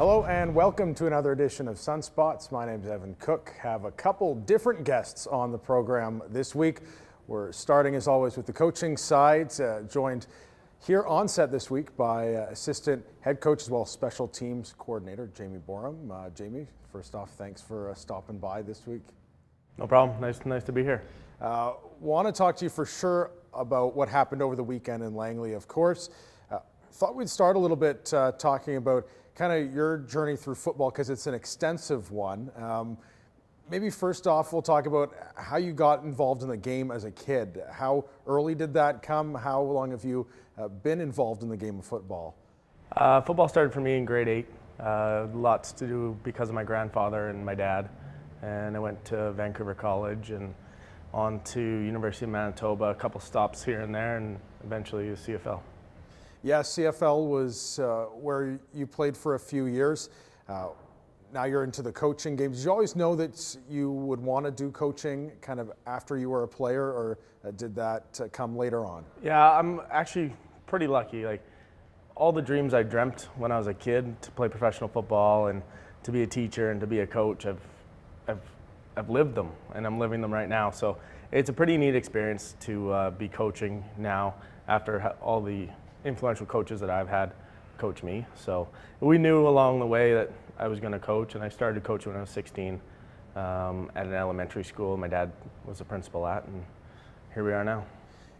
Hello and welcome to another edition of Sunspots. My name is Evan Cooke. Have a couple different guests on the program this week. We're starting as always with the coaching side, joined here on set this week by assistant head coach as well as special teams coordinator Jamie Boreham. Jamie, first off, thanks for stopping by this week. No problem. Nice to be here. Want to talk to you for sure about what happened over the weekend in Langley, of course. Thought we'd start a little bit talking about kind of your journey through football because it's an extensive one. Maybe first off, we'll talk about how you got involved in the game as a kid. How early did that come? How long have you been involved in the game of football? Football started for me in grade 8. Lots to do because of my grandfather and my dad. And I went to Vancouver College and on to University of Manitoba, a couple stops here and there, and eventually the CFL. Yeah, CFL was where you played for a few years. Now you're into the coaching game. Did you always know that you would want to do coaching kind of after you were a player, or did that come later on? Yeah, I'm actually pretty lucky. Like all the dreams I dreamt when I was a kid to play professional football and to be a teacher and to be a coach, I've lived them and I'm living them right now. So it's a pretty neat experience to be coaching now after all the influential coaches that I've had coach me. So we knew along the way that I was going to coach, and I started coaching when I was 16 at an elementary school my dad was the principal at, and here we are now.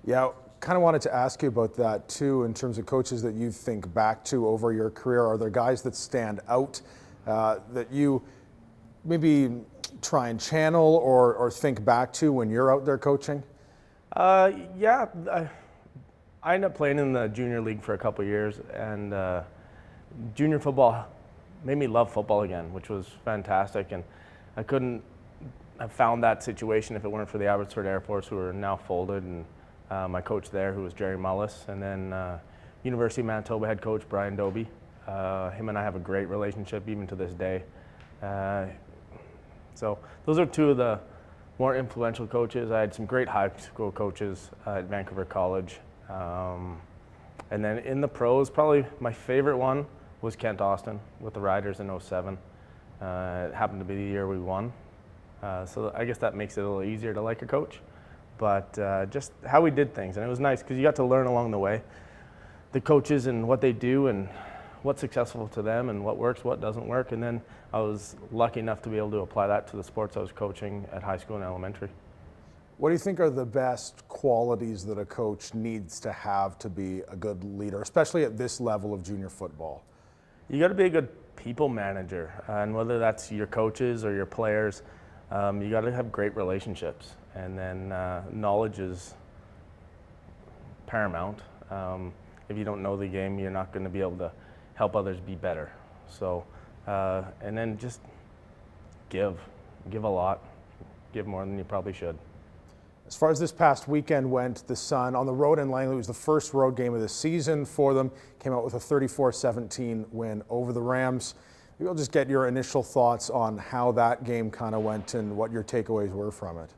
Yeah, kind of wanted to ask you about that too in terms of coaches that you think back to over your career. Are there guys that stand out that you maybe try and channel or think back to when you're out there coaching? Yeah. I ended up playing in the junior league for a couple of years, and junior football made me love football again, which was fantastic. And I couldn't have found that situation if it weren't for the Abbotsford Air Force, who are now folded, and my coach there, who was Jerry Mullis, and then University of Manitoba head coach Brian Doby. Him and I have a great relationship even to this day. So those are two of the more influential coaches. I had some great high school coaches at Vancouver College. And then in the pros, probably my favorite one was Kent Austin with the Riders in 07. It happened to be the year we won. So I guess that makes it a little easier to like a coach. But just how we did things. And it was nice because you got to learn along the way the coaches and what they do and what's successful to them and what works, what doesn't work. And then I was lucky enough to be able to apply that to the sports I was coaching at high school and elementary. What do you think are the best qualities that a coach needs to have to be a good leader, especially at this level of junior football? You got to be a good people manager, and whether that's your coaches or your players, you got to have great relationships, and then knowledge is paramount. If you don't know the game, you're not going to be able to help others be better. So, and then just give a lot, give more than you probably should. As far as this past weekend went, the Sun on the road in Langley was the first road game of the season for them. Came out with a 34-17 win over the Rams. Maybe I'll just get your initial thoughts on how that game kind of went and what your takeaways were from it.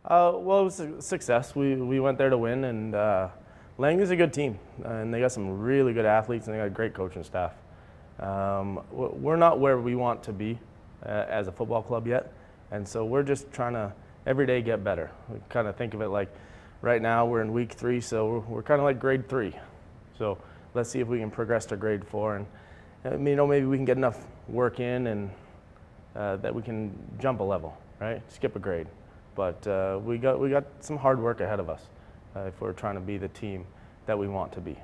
Well, it was a success. We went there to win, and Langley's a good team, and they got some really good athletes, and they got a great coaching staff. We're not where we want to be as a football club yet, and so we're just trying to every day get better. We kind of think of it like right now we're in week 3, so we're kind of like grade 3. So let's see if we can progress to grade 4, and maybe we can get enough work in and that we can jump a level, right? Skip a grade. But we got some hard work ahead of us if we're trying to be the team that we want to be.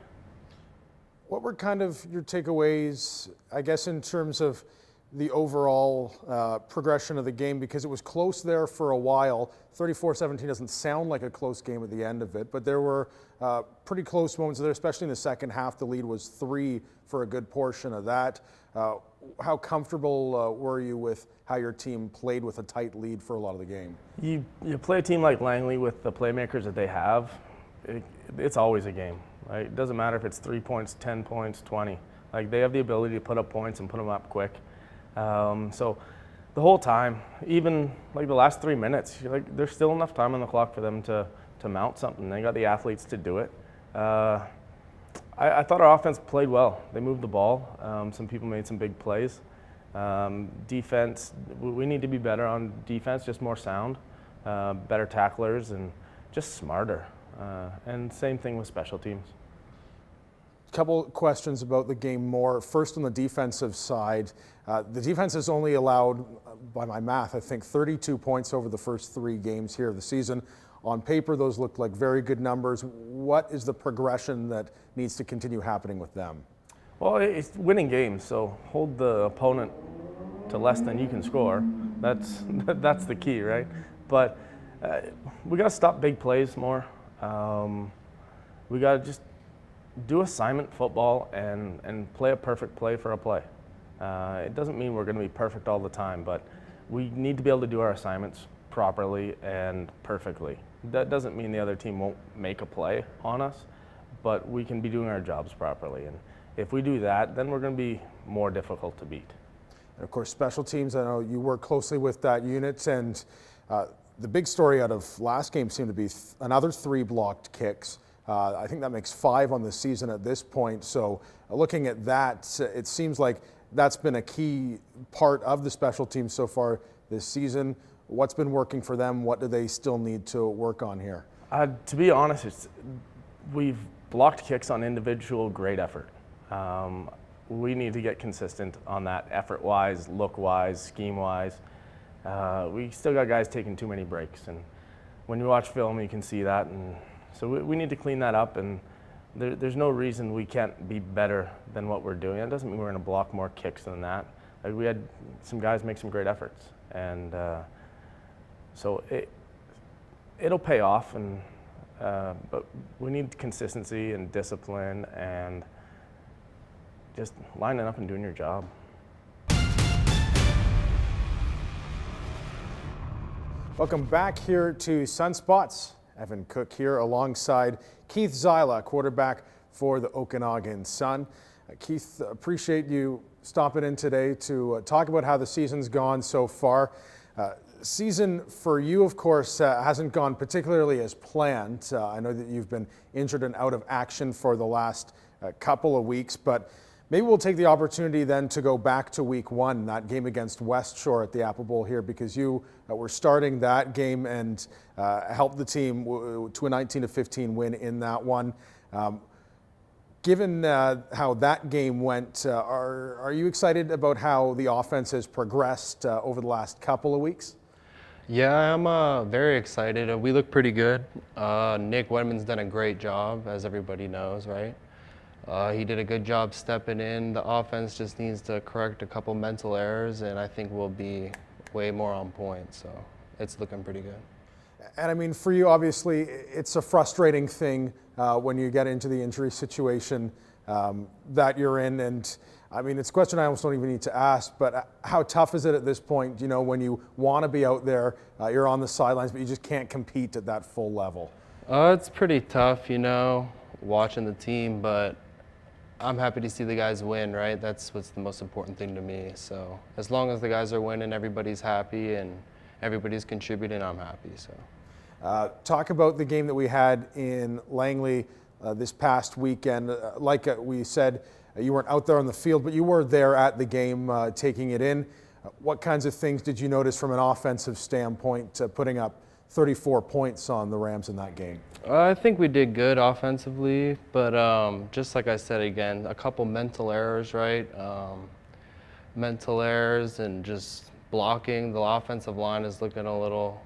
What were kind of your takeaways, I guess, in terms of the overall progression of the game, because it was close there for a while. 34-17 doesn't sound like a close game at the end of it, but there were pretty close moments there, especially in the second half. The lead was 3 for a good portion of that. How comfortable were you with how your team played with a tight lead for a lot of the game? You play a team like Langley with the playmakers that they have, it's always a game. Right? It doesn't matter if it's 3 points, 10 points, 20. Like, they have the ability to put up points and put them up quick. So the whole time, even like the last 3 minutes, there's still enough time on the clock for them to mount something. They got the athletes to do it. I thought our offense played well. They moved the ball. Some people made some big plays. Defense, we need to be better on defense, just more sound, better tacklers, and just smarter. And same thing with special teams. Couple questions about the game more. First, on the defensive side, the defense has only allowed, by my math, I think 32 points over the first 3 games here of the season. On paper, those look like very good numbers. What is the progression that needs to continue happening with them? Well, it's winning games, so hold the opponent to less than you can score. That's the key, right? But we got to stop big plays more. We got to just do assignment football and play a perfect play for a play. It doesn't mean we're going to be perfect all the time, but we need to be able to do our assignments properly and perfectly. That doesn't mean the other team won't make a play on us, but we can be doing our jobs properly. And if we do that, then we're going to be more difficult to beat. And of course, special teams, I know you work closely with that unit, and the big story out of last game seemed to be another 3 blocked kicks. I think that makes 5 on the season at this point. So looking at that, it seems like that's been a key part of the special teams so far this season. What's been working for them? What do they still need to work on here? To be honest, we've blocked kicks on individual great effort. We need to get consistent on that effort-wise, look-wise, scheme-wise. We still got guys taking too many breaks, and when you watch film, you can see that. And so we need to clean that up, and there's no reason we can't be better than what we're doing. That doesn't mean we're going to block more kicks than that. Like, we had some guys make some great efforts, and so it'll pay off. And but we need consistency and discipline and just lining up and doing your job. Welcome back here to Sunspots. Evan Cooke here alongside Keith Zyla, quarterback for the Okanagan Sun. Keith, appreciate you stopping in today to talk about how the season's gone so far. Season for you, of course, hasn't gone particularly as planned. I know that you've been injured and out of action for the last couple of weeks, but maybe we'll take the opportunity then to go back to week 1, that game against West Shore at the Apple Bowl here, because you were starting that game and helped the team to a 19-15 win in that one. Given how that game went, are you excited about how the offense has progressed over the last couple of weeks? Yeah, I'm very excited. We look pretty good. Nick Wedman's done a great job, as everybody knows, right? He did a good job stepping in. The offense just needs to correct a couple mental errors, and I think we'll be way more on point. So it's looking pretty good. And I mean, for you, obviously, it's a frustrating thing when you get into the injury situation that you're in. And I mean, it's a question I almost don't even need to ask, but how tough is it at this point, you know, when you want to be out there, you're on the sidelines, but you just can't compete at that full level? It's pretty tough, you know, watching the team, but I'm happy to see the guys win, right? That's what's the most important thing to me. So as long as the guys are winning, everybody's happy and everybody's contributing, I'm happy. So talk about the game that we had in Langley this past weekend. Like we said, you weren't out there on the field, but you were there at the game taking it in. What kinds of things did you notice from an offensive standpoint, putting up 34 points on the Rams in that game? I think we did good offensively, but just like I said again, a couple mental errors, right? Mental errors and just blocking. The offensive line is looking a little,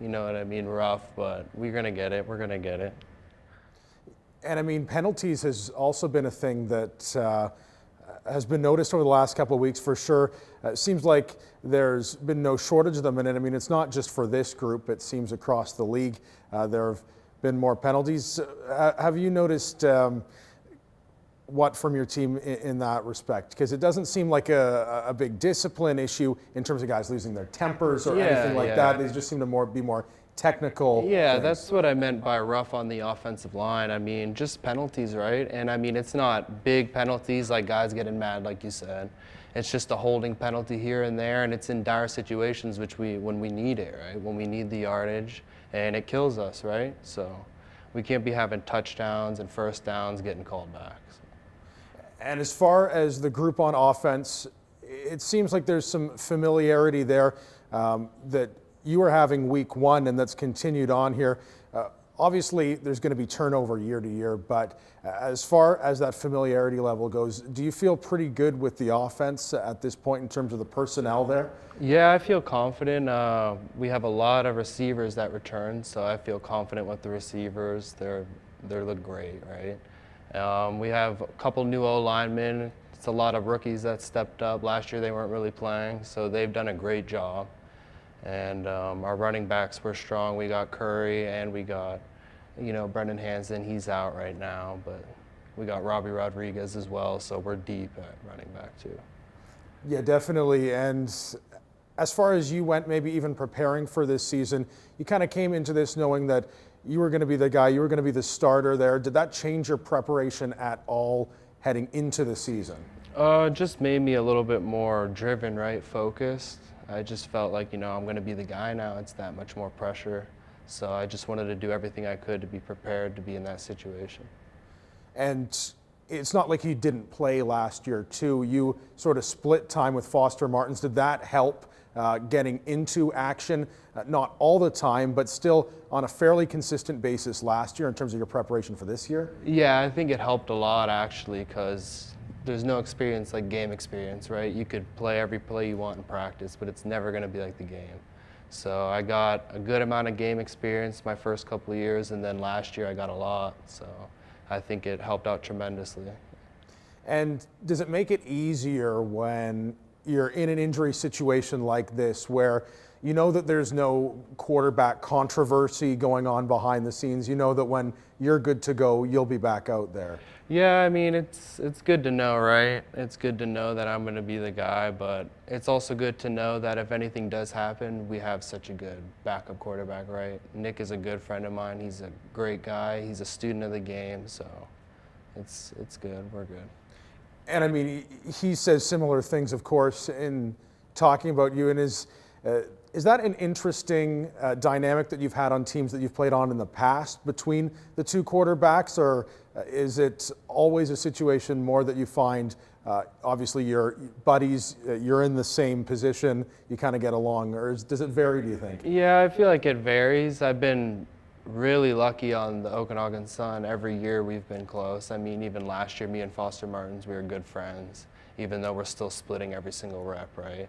you know what I mean, rough, but we're going to get it. We're going to get it. And I mean, penalties has also been a thing that has been noticed over the last couple of weeks for sure. It seems like there's been no shortage of them. And I mean, it's not just for this group, it seems across the league. There have been more penalties. Have you noticed what from your team in that respect? Because it doesn't seem like a big discipline issue in terms of guys losing their tempers or anything like that. They just seem to be more technical. Yeah, things. That's what I meant by rough on the offensive line. I mean, just penalties, right? And I mean, it's not big penalties like guys getting mad, like you said. It's just a holding penalty here and there, and it's in dire situations when we need it, right? When we need the yardage, and it kills us, right? So We can't be having touchdowns and first downs getting called back. And as far as the group on offense, it seems like there's some familiarity there that you were having week one and that's continued on here. Obviously, there's going to be turnover year to year, but as far as that familiarity level goes, do you feel pretty good with the offense at this point in terms of the personnel there? Yeah, I feel confident. We have a lot of receivers that return, so I feel confident with the receivers. They look great, right? We have a couple new O-linemen. It's a lot of rookies that stepped up. Last year they weren't really playing, so they've done a great job. And our running backs were strong. We got Curry and we got, Brendan Hansen. He's out right now, but we got Robbie Rodriguez as well, so we're deep at running back too. Yeah, definitely. And as far as you went, maybe even preparing for this season, you kind of came into this knowing that you were going to be the guy, you were going to be the starter there. Did that change your preparation at all heading into the season? Just made me a little bit more driven, right? Focused. I just felt like, I'm going to be the guy now. It's that much more pressure. So I just wanted to do everything I could to be prepared to be in that situation. And it's not like you didn't play last year, too. You sort of split time with Foster Martins. Did that help getting into action? Not all the time, but still on a fairly consistent basis last year in terms of your preparation for this year? Yeah, I think it helped a lot, actually, because there's no experience like game experience, right? You could play every play you want in practice, but it's never going to be like the game. So I got a good amount of game experience my first couple of years, and then last year I got a lot. So I think it helped out tremendously. And does it make it easier when you're in an injury situation like this where you know that there's no quarterback controversy going on behind the scenes? You know that when you're good to go, you'll be back out there. Yeah, I mean, it's good to know, right? It's good to know that I'm going to be the guy, but it's also good to know that if anything does happen, we have such a good backup quarterback, right? Nick is a good friend of mine. He's a great guy. He's a student of the game, so it's good. We're good. And I mean, he says similar things, of course, in talking about you. And is that an interesting dynamic that you've had on teams that you've played on in the past between the two quarterbacks, or is it always a situation more that you find, obviously your buddies, you're in the same position, you kind of get along, or does it vary, do you think? Yeah, I feel like it varies. I've been really lucky on the Okanagan Sun. Every year we've been close. I mean, even last year, me and Foster Martins, we were good friends, even though we're still splitting every single rep, right?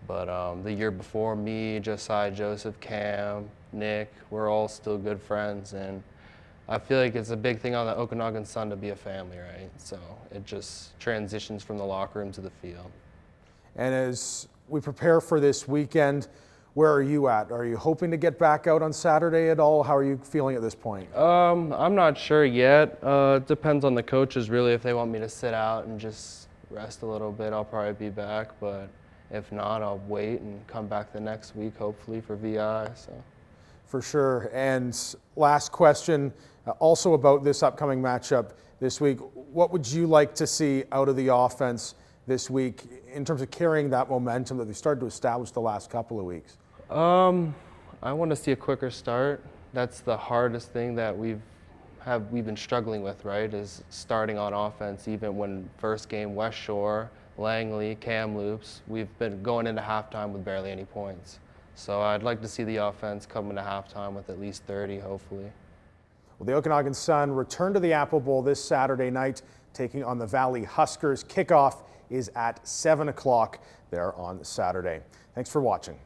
But the year before, me, Josiah, Joseph, Cam, Nick, we're all still good friends. And I feel like it's a big thing on the Okanagan Sun to be a family, right? So it just transitions from the locker room to the field. And as we prepare for this weekend, where are you at? Are you hoping to get back out on Saturday at all? How are you feeling at this point? I'm not sure yet. It depends on the coaches, really. If they want me to sit out and just rest a little bit, I'll probably be back. But if not, I'll wait and come back the next week, hopefully, for VI. So. For sure. And last question, also about this upcoming matchup this week. What would you like to see out of the offense this week in terms of carrying that momentum that they started to establish the last couple of weeks? I want to see a quicker start. That's the hardest thing that we've been struggling with, right, is starting on offense. Even when first game, West Shore, Langley, Kamloops, we've been going into halftime with barely any points. So I'd like to see the offense come into halftime with at least 30, hopefully. Well, the Okanagan Sun return to the Apple Bowl this Saturday night, taking on the Valley Huskers. Kickoff is at 7 o'clock there on Saturday. Thanks for watching.